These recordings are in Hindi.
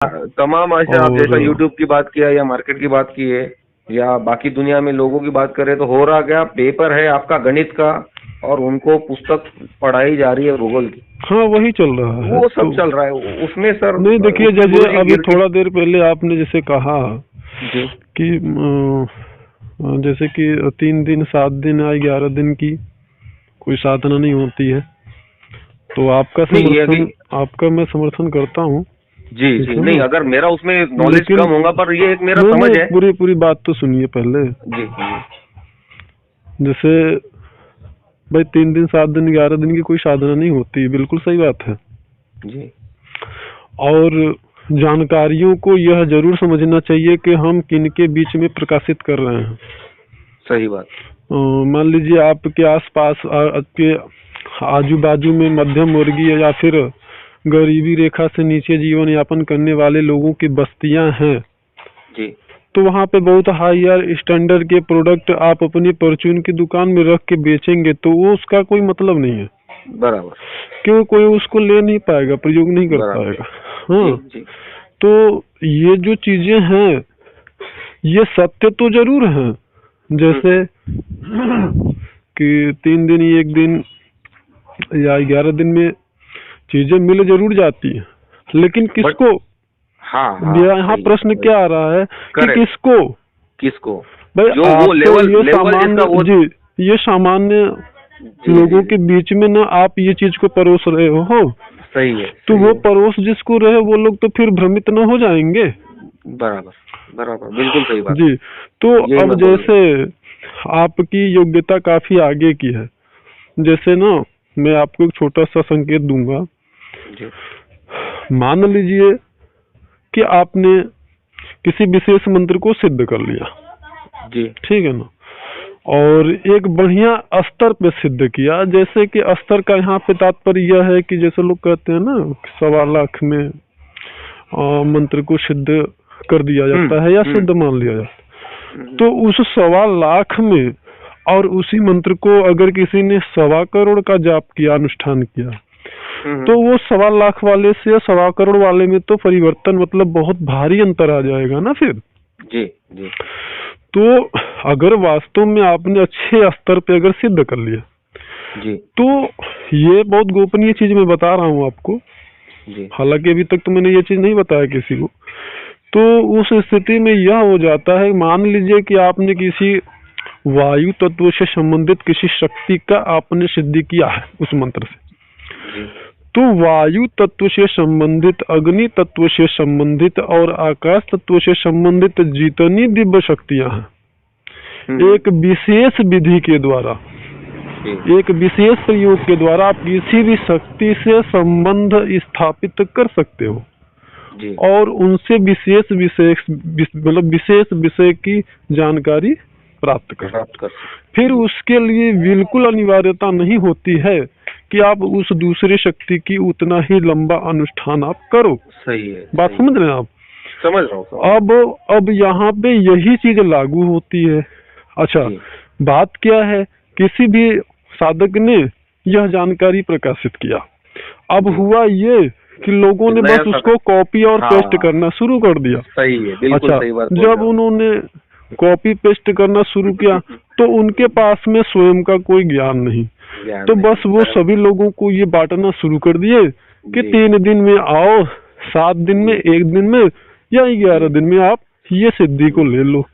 तमाम ऐसे आप जैसा और यूट्यूब की बात किया या मार्केट की बात की है या बाकी दुनिया में लोगों की बात करें तो हो रहा क्या, पेपर है आपका गणित का और उनको पुस्तक पढ़ाई जा रही है भूगोल की, हाँ वही चल रहा है। वो सब तो चल रहा है उसमें सर। नहीं देखिए, उसमें जैसे गुरुजी अभी गिर के। थोड़ा देर पहले आपने जैसे कहा जी कि जैसे कि 3 दिन 7 दिन या 11 दिन की कोई साधना नहीं होती है, तो नहीं, ये अभी। आपका मैं समर्थन करता हूँ, जी ठीक जी, है नहीं ना। अगर मेरा उसमें नॉलेज लेकिन कम होगा पर ये एक मेरा नहीं समझ नहीं, है। पूरी पूरी बात तो सुनिए पहले। जी जी जैसे भाई 3 दिन 7 दिन 11 दिन की कोई साधना नहीं होती, बिल्कुल सही बात है। जी। और जानकारियों को यह जरूर समझना चाहिए कि हम किनके बीच में प्रकाशित कर रहे हैं। सही बात। मान लीजिए आपके आसपास आपके आजू बाजू में मध्यम वर्गीय या फिर गरीबी रेखा से नीचे जीवन यापन करने वाले लोगों की बस्तियां हैं, जी। तो वहाँ पे बहुत हायर स्टैंडर्ड के प्रोडक्ट आप अपनी परचून की दुकान में रख के बेचेंगे तो वो उसका कोई मतलब नहीं है, बराबर। क्यों कोई उसको ले नहीं पाएगा, प्रयोग नहीं कर बराबर। पाएगा। जी हाँ, जी। तो ये जो चीजें हैं ये सत्य तो जरूर हैं, जैसे कि 3 दिन 1 दिन या 11 दिन में चीजें मिल जरूर जाती है, लेकिन बट। किसको? हाँ हाँ, मेरा यहाँ सही है प्रश्न सही। क्या आ रहा है कि करेक्ट। किसको? किसको? भाई जो आप वो तो लेवल ये लेवल जिसका सामान्य वो। जी, ये सामान्य जी जी लोगों जी। के बीच में ना आप ये चीज को परोस रहे हो, सही है तो सही वो है। पड़ोस जिसको रहे वो लोग तो फिर भ्रमित न हो जाएंगे। बराबर। बराबर, बिल्कुल सही बात। जी, तो यही अब मैं बोल रहा जैसे आपकी योग्यता काफी आगे की है, जैसे ना मैं आपको एक छोटा सा संकेत दूंगा। हूँ। जी मान लीजिए कि आपने किसी विशेष मंत्र को सिद्ध कर लिया, जी। ठीक है ना, और एक बढ़िया स्तर पे सिद्ध किया। जैसे कि स्तर का यहाँ पे तात्पर्य यह है कि जैसे लोग कहते हैं ना 1.25 लाख में मंत्र को सिद्ध कर दिया जाता है या हम्म। सिद्ध मान लिया जाता है, हम्म। तो उस 1.25 लाख में और उसी मंत्र को अगर किसी ने 1.25 करोड़ का जाप किया, अनुष्ठान किया, तो वो 1.25 लाख वाले से 1.25 करोड़ वाले में तो परिवर्तन मतलब बहुत भारी अंतर आ जाएगा ना फिर। जी जी तो अगर वास्तव में आपने अच्छे स्तर पे अगर सिद्ध कर लिया, जी तो ये बहुत गोपनीय चीज मैं बता रहा हूँ आपको, जी। हालांकि अभी तक तो मैंने ये चीज नहीं बताया किसी को। तो उस स्थिति में यह हो जाता है, मान लीजिए कि आपने किसी वायु तत्व से संबंधित किसी शक्ति का आपने सिद्धि किया है उस मंत्र से, जी। तो वायु तत्व से संबंधित, अग्नि तत्व से संबंधित और आकाश तत्व से संबंधित जितनी दिव्य शक्तियां हैं, एक विशेष विधि के द्वारा, एक विशेष प्रयोग के द्वारा आप किसी भी शक्ति से संबंध स्थापित कर सकते हो जी। और उनसे विशेष विशेष मतलब विशेष विषय की जानकारी प्राप्त कर। फिर उसके लिए बिल्कुल अनिवार्यता नहीं होती है कि आप उस दूसरे शक्ति की उतना ही लंबा अनुष्ठान आप करो। सही है। बात समझ रहे हैं आप? समझ रहा हूँ। अब यहाँ पे यही चीज लागू होती है। अच्छा, बात क्या है, किसी भी साधक ने यह जानकारी प्रकाशित किया, अब हुआ ये कि लोगों ने बस उसको कॉपी और पेस्ट करना शुरू कर दिया। सही है, बिल्कुल अच्छा, सही बात। जब उन्होंने कॉपी पेस्ट करना शुरू किया तो उनके पास में स्वयं का कोई ज्ञान नहीं, तो बस वो सभी लोगों को ये बांटना शुरू कर दिए कि 3 दिन में आओ, 7 दिन में, 1 दिन में या 11 दिन में आप ये सिद्धि को ले लो।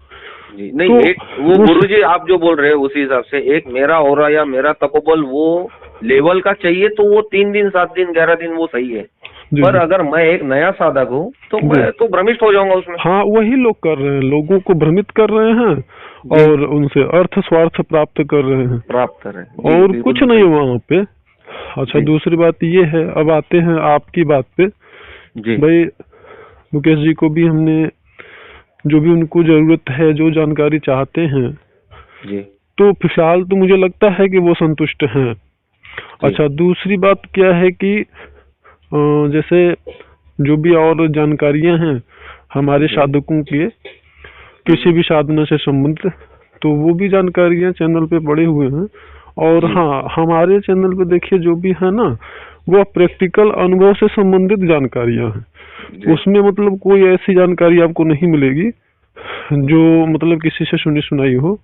जी नहीं, तो एक वो गुरुजी आप जो बोल रहे हैं उसी हिसाब से एक मेरा ऑरा या मेरा तपोबल वो लेवल का चाहिए तो वो 3 दिन 7 दिन 11 दिन वो सही है, पर अगर मैं एक नया साधक हूँ तो मैं तो भ्रमिष्ट हो जाऊंगा उसमें। हाँ, वही लोग कर रहे हैं, लोगों को भ्रमित कर रहे हैं और उनसे अर्थ स्वार्थ प्राप्त कर रहे हैं, और कुछ नहीं वहाँ पे। अच्छा, दूसरी बात ये है, अब आते हैं आपकी बात पे। भाई मुकेश जी को भी हमने जो भी उनको जरूरत है, जो जानकारी चाहते हैं, तो फिलहाल तो मुझे लगता है कि वो संतुष्ट हैं। अच्छा, दूसरी बात क्या है कि जैसे जो भी और जानकारियां हैं हमारे साधकों के किसी भी साधना से संबंधित, तो वो भी जानकारियां चैनल पे पड़े हुए हैं। और हाँ, हमारे चैनल पे देखिए जो भी है ना, वो प्रैक्टिकल अनुभव से संबंधित जानकारियां हैं। उसमें मतलब कोई ऐसी जानकारी आपको नहीं मिलेगी जो मतलब किसी से सुनी सुनाई हो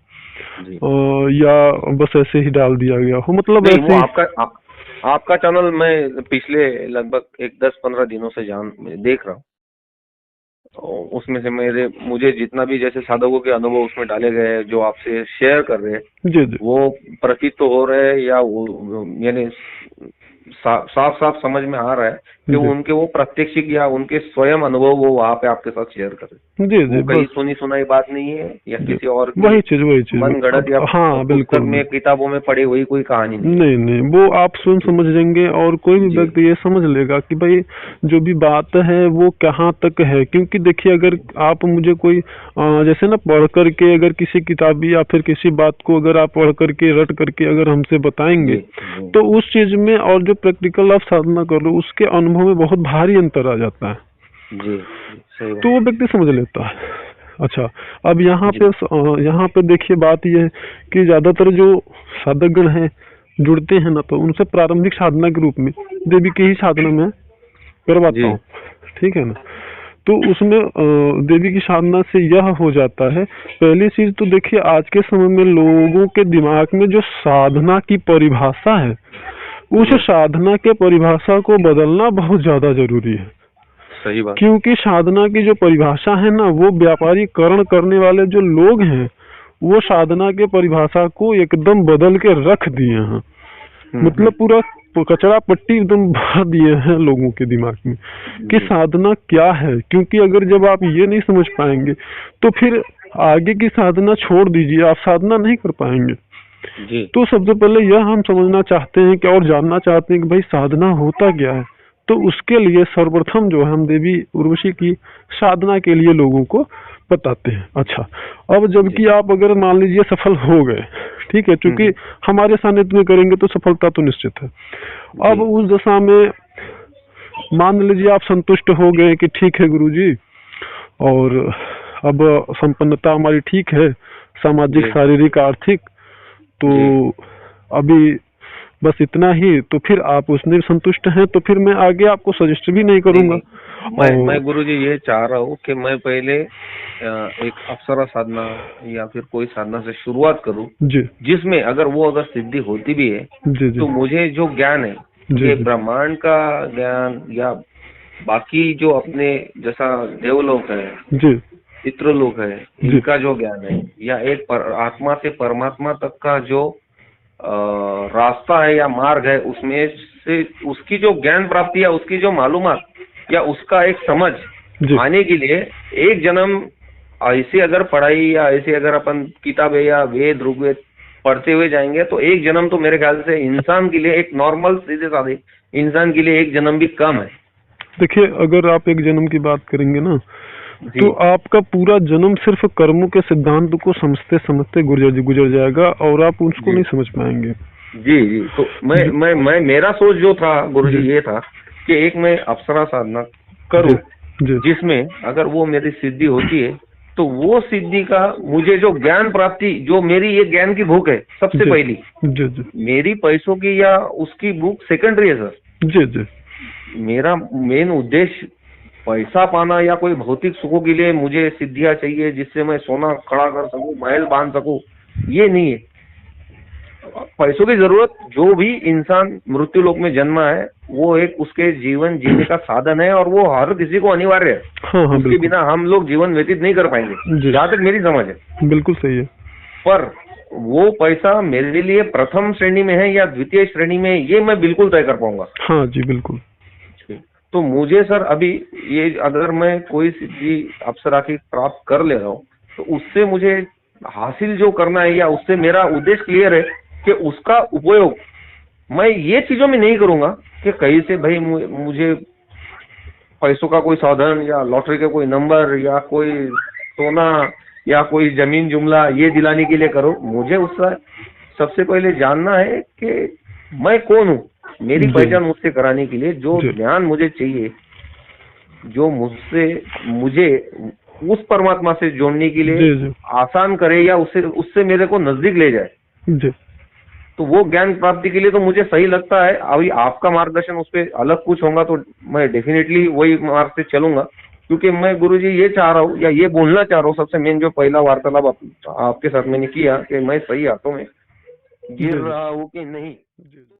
या बस ऐसे ही डाल दिया गया हो, मतलब नहीं, ऐसे वो आपका चैनल मैं पिछले लगभग 10-15 दिनों से देख रहा हूँ। उसमें से मुझे जितना भी जैसे साधकों के अनुभव उसमें डाले गए जो आपसे शेयर कर रहे हैं, जी जी, वो प्रतीत तो हो रहे हैं या वो यानी साफ साफ समझ में आ रहा है कि उनके वो प्रात्यक्षिक या उनके स्वयं अनुभव वो वहाँ पे आपके साथ शेयर कर रहे हैं। जी जी, वो कहीं सुनी सुनाई बात नहीं है या किसी और की वही चीज मन गढ़ंत या हाँ बिल्कुल में किताबों में पढ़ी हुई कोई कहानी नहीं। नहीं, वो आप स्वयं समझ लेंगे और कोई भी व्यक्ति ये समझ लेगा कि भाई जो भी बात है वो कहाँ तक है। क्योंकि देखिए, अगर आप मुझे कोई जैसे ना पढ़ करके अगर किसी किताबी या फिर किसी बात को अगर आप पढ़ करके रट करके अगर हमसे बताएंगे तो उस चीज में और जो प्रैक्टिकल आप साधना कर रहे हो उसके अनुभव में बहुत भारी अंतर आ जाता है। तो वो व्यक्ति समझ लेता है। अच्छा, अब यहाँ पे देखिए बात यह है कि ज्यादातर जो साधकगण हैं जुड़ते हैं ना, तो उनसे प्रारंभिक साधना के रूप में देवी की ही साधना में करवाता हूँ, ठीक है ना। तो उसमें देवी की साधना से यह हो जाता है, पहली चीज तो देखिए आज के समय में लोगों के दिमाग में जो साधना की परिभाषा है, उस साधना के परिभाषा को बदलना बहुत ज्यादा जरूरी है। सही बात। क्योंकि साधना की जो परिभाषा है ना, वो व्यापारीकरण करने वाले जो लोग हैं वो साधना के परिभाषा को एकदम बदल के रख दिए हैं। मतलब पूरा कचरा पट्टी एकदम भर दिए हैं लोगों के दिमाग में कि साधना क्या है। क्योंकि अगर जब आप ये नहीं समझ पाएंगे तो फिर आगे की साधना छोड़ दीजिए, आप साधना नहीं कर पाएंगे। तो सबसे पहले यह हम समझना चाहते हैं कि और जानना चाहते हैं कि भाई साधना होता क्या है। तो उसके लिए सर्वप्रथम जो है हम देवी उर्वशी की साधना के लिए लोगों को बताते हैं। अच्छा, अब जबकि आप अगर मान लीजिए सफल हो गए, ठीक है, क्योंकि हमारे सानिध्य में करेंगे तो सफलता तो निश्चित है। अब उस दशा में मान लीजिए आप संतुष्ट हो गए कि ठीक है गुरुजी, और अब संपन्नता हमारी ठीक है, सामाजिक, शारीरिक, आर्थिक, तो अभी बस इतना ही। तो फिर आप उसमें संतुष्ट हैं तो फिर मैं आगे आपको सजेस्ट भी नहीं करूंगा। मैं गुरुजी ये चाह रहा हूँ कि मैं पहले एक अप्सरा साधना या फिर कोई साधना से शुरुआत करूँ जिसमें अगर सिद्धि होती भी है तो मुझे जो ज्ञान है ये ब्रह्मांड का ज्ञान या बाकी जो अपने जैसा देवलोक है, पितृलोक है, इनका जो ज्ञान है या एक आत्मा से परमात्मा तक का जो रास्ता है या मार्ग है, उसमें से उसकी जो ज्ञान प्राप्ति या उसकी जो मालूमात या उसका एक समझ आने के लिए एक जन्म ऐसे अगर पढ़ाई या ऐसे अगर अपन किताबें या वेद ऋग्वेद पढ़ते हुए जाएंगे तो एक जन्म तो मेरे ख्याल से इंसान के लिए, एक नॉर्मल सीधे साधे इंसान के लिए एक जन्म भी कम है। देखिए, अगर आप एक जन्म की बात करेंगे ना तो आपका पूरा जन्म सिर्फ कर्मों के सिद्धांत को समझते समझते गुजर जाएगा और आप उसको नहीं समझ पाएंगे। जी, तो मैं मेरा सोच जो था गुरुजी ये था कि एक मैं अप्सरा साधना करूं जिसमें अगर वो मेरी सिद्धि होती है तो वो सिद्धि का मुझे जो ज्ञान प्राप्ति, जो मेरी ये ज्ञान की भूख है सबसे पहली, मेरी पैसों की या उसकी भूख सेकेंडरी है सर। मेरा मेन उद्देश्य पैसा पाना या कोई भौतिक सुखों के लिए मुझे सिद्धियां चाहिए जिससे मैं सोना खड़ा कर सकूं, महल बांध सकूं, ये नहीं है। पैसों की जरूरत, जो भी इंसान मृत्यु लोक में जन्मा है वो एक उसके जीवन जीने का साधन है और वो हर किसी को अनिवार्य है। उसके बिना हम लोग जीवन व्यतीत नहीं कर पाएंगे, जहाँ तक मेरी समझ है। बिल्कुल सही है। पर वो पैसा मेरे लिए प्रथम श्रेणी में है या द्वितीय श्रेणी में है, ये मैं बिल्कुल तय कर पाऊंगा। हाँ जी, बिल्कुल। तो मुझे सर अभी ये अगर मैं कोई सिद्धि अप्सरा की प्राप्त कर ले रहा हूँ तो उससे मुझे हासिल जो करना है या उससे मेरा उद्देश्य क्लियर है कि उसका उपयोग मैं ये चीजों में नहीं करूंगा कि कहीं से भाई मुझे पैसों का कोई साधन या लॉटरी का कोई नंबर या कोई सोना या कोई जमीन जुमला ये दिलाने के लिए करो। मुझे उसका सबसे पहले जानना है कि मैं कौन हूँ, मेरी पहचान मुझसे कराने के लिए जो ज्ञान मुझे चाहिए, जो मुझे उस परमात्मा से जोड़ने के लिए आसान करे या उससे मेरे को नजदीक ले जाए। तो वो ज्ञान प्राप्ति के लिए तो मुझे सही लगता है। अभी आपका मार्गदर्शन उस पर अलग कुछ होगा तो मैं डेफिनेटली वही मार्ग से चलूंगा, क्योंकि मैं गुरुजी ये चाह रहा हूँ या ये बोलना चाह रहा हूँ, सबसे मेन जो पहला वार्तालाप आपके साथ मैंने किया कि मैं सही हाथों में गिर रहा हूँ कि नहीं।